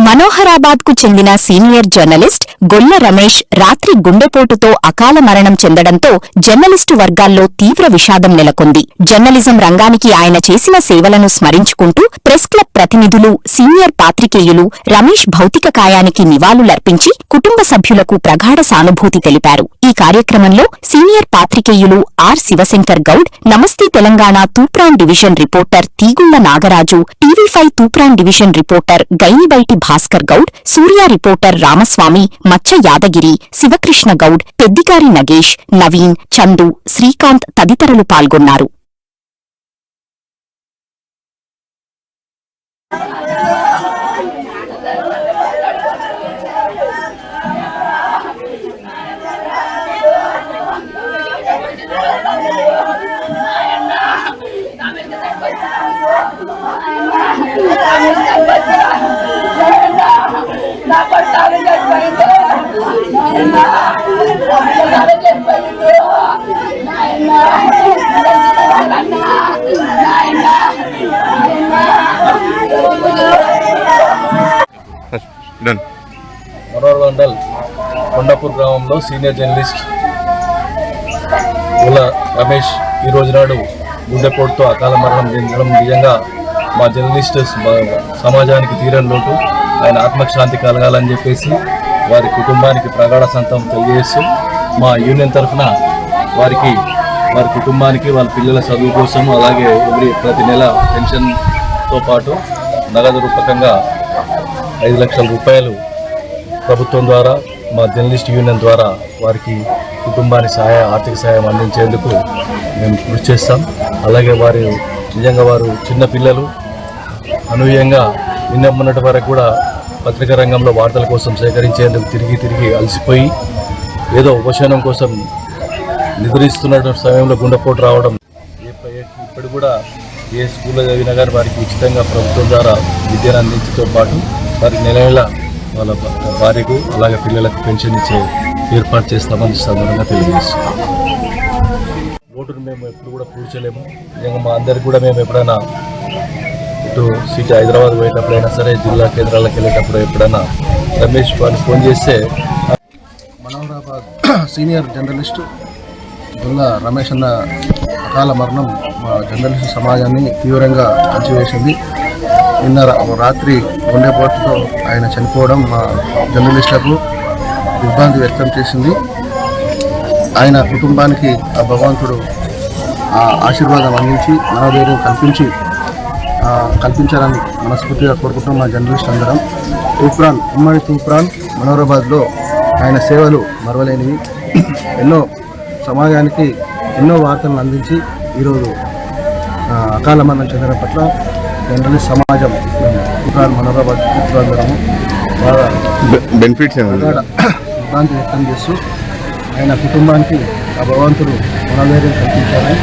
మనోహరాబాద్ కు చెందిన senior journalist గొల్ల రమేష్ రాత్రి గుండెపోటుతో అకాల మరణం చెందడంతో జర్నలిస్టు వర్గాల్లో తీవ్ర విషాదం నెలకొంది. జర్నలిజం రంగానికి ఆయన చేసిన సేవలను స్మరించుకుంటూ ప్రెస్ క్లబ్ ప్రతినిధులు, సీనియర్ పాత్రికేయులు రమేష్ భౌతిక కాయానికి నివాళులర్పించి కుటుంబ సభ్యులకు ప్రగాఢ సానుభూతి తెలిపారు. ఈ కార్యక్రమంలో సీనియర్ పాత్రికేయులు are Shivashankar Goud, Namaste Telangana Toopran division reporter Teegulla Nagaraju, TV five Toopran division reporter Gainibaiti Bhaskar Goud, Surya reporter Ramaswamy, Maccha Yadagiri, Sivakrishna Goud, Peddigari Nagesh, Naveen, Chandu, Srikanth తదితరులు పాల్గొన్నారు. మనోహర్ మండల్ కొండాపూర్ గ్రామంలో సీనియర్ జర్నలిస్ట్ గొల్ల రమేష్ ఈ రోజు నాడు గుండెపోటుతో అకాల మరణం చెందడం నిజంగా మా జర్నలిస్ట్ సమాజానికి తీరని లోటు. ఆయన ఆత్మశాంతి కలగాలని చెప్పేసి వారి కుటుంబానికి ప్రగాఢ సంతాపం తెలియజేస్తూ మా యూనియన్ తరఫున వారి కుటుంబానికి వాళ్ళ పిల్లల చదువు కోసం అలాగే ప్రతి నెల పెన్షన్తో పాటు నగదు రూపకంగా 5 లక్షల రూపాయలు ప్రభుత్వం ద్వారా మా జర్నలిస్ట్ యూనియన్ ద్వారా వారికి కుటుంబానికి ఆర్థిక సహాయం అందించేందుకు మేము కృషి చేస్తాం. అలాగే నిజంగా వారు చిన్న పిల్లలు అనూహ్యంగా నిన్నటి వరకు కూడా పత్రికా రంగంలో వార్తల కోసం సేకరించేందుకు తిరిగి అలసిపోయి ఏదో ఉపశమనం కోసం నిద్రిస్తున్న సమయంలో గుండెపోటు రావడం, ఇప్పుడు కూడా ఏ స్కూల్లో చదివినా కానీ వారికి ఉచితంగా ప్రభుత్వం ద్వారా విద్యను అందించడంతో పాటు వారికి నెల వాళ్ళ భార్యకు అలాగే పిల్లలకు పెన్షన్ ఇచ్చే ఏర్పాటు చేస్తామని సందర్భంగా తెలియజేస్తున్నాం. ఓటును మేము ఎప్పుడు కూడా పూడ్చలేము. నిజంగా మా అందరికి కూడా మేము ఎప్పుడైనా ఇటు సిటీ హైదరాబాద్ పోయేటప్పుడైనా సరే, జిల్లా కేంద్రాలకు వెళ్ళేటప్పుడు ఎప్పుడైనా రమేష్ వాళ్ళు ఫోన్ చేస్తే మనోహరాబాద్ సీనియర్ జర్నలిస్టు గొల్ల రమేష్ అన్న అకాల మరణం మా జర్నలిస్టు సమాజాన్ని తీవ్రంగా అంచివేసింది. నిన్న రాత్రి గుండెపోటుతో ఆయన చనిపోవడం మా జర్నలిస్టులకు దిగ్భ్రాంతి వ్యక్తం చేసింది. ఆయన కుటుంబానికి ఆ భగవంతుడు ఆశీర్వాదం అందించి మనోధైర్యం కల్పించాలని మనస్ఫూర్తిగా కోరుకుంటున్నాం. మా జర్నలిస్ట్ అందరం ఉమ్మడి తూప్రాన్ మనోహరాబాద్లో ఆయన సేవలు మరవలేనివి. సమాజానికి ఎన్నో వార్తలను అందించి ఈరోజు అకాల మరణం చెందడం పట్ల జర్నలిస్ట్ సమాజం తూప్రాన్ మనోహరాబాద్ అందరము బాగా బెనిఫిట్స్ విభ్రాంతి వ్యక్తం చేస్తూ ఆయన కుటుంబానికి ఆ భగవంతుడు మనోధైర్యం కల్పించాలని